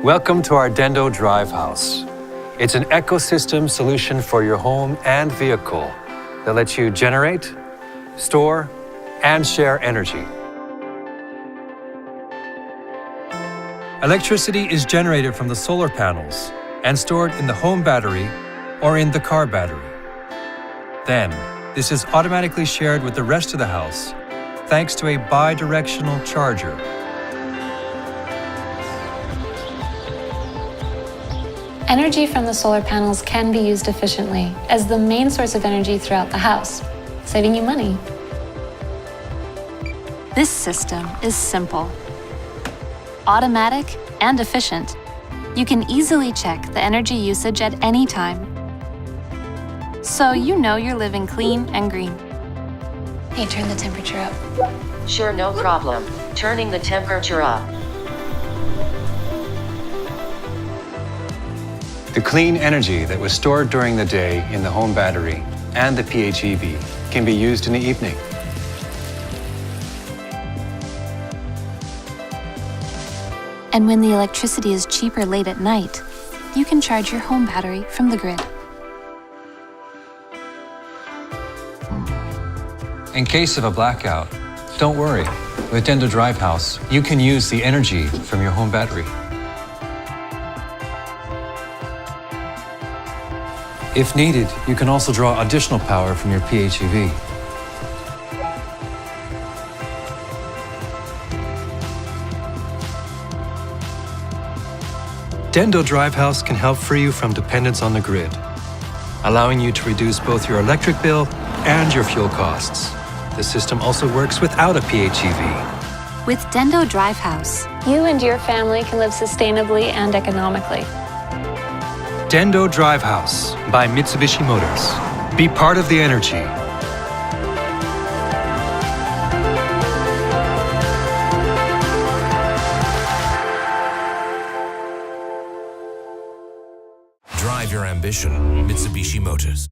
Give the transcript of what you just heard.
Welcome to our Dendo Drive House. It's an ecosystem solution for your home and vehicle that lets you generate, store, and share energy. Electricity is generated from the solar panels and stored in the home battery or in the car battery. Then, this is automatically shared with the rest of the house thanks to a bi-directional charger. Energy from the solar panels can be used efficiently as the main source of energy throughout the house, saving you money. This system is simple, automatic, and efficient. You can easily check the energy usage at any time, so you know you're living clean and green. Hey, turn the temperature up. Sure, no problem. Turning the temperature up. The clean energy that was stored during the day in the home battery and the PHEV can be used in the evening. And when the electricity is cheaper late at night, you can charge your home battery from the grid. In case of a blackout, don't worry. With Dendo Drive House, you can use the energy from your home battery. If needed, you can also draw additional power from your PHEV. Dendo Drive House can help free you from dependence on the grid, allowing you to reduce both your electric bill and your fuel costs. The system also works without a PHEV. With Dendo Drive House, you and your family can live sustainably and economically. Dendo Drive House by Mitsubishi Motors. Be part of the energy. Drive your ambition, Mitsubishi Motors.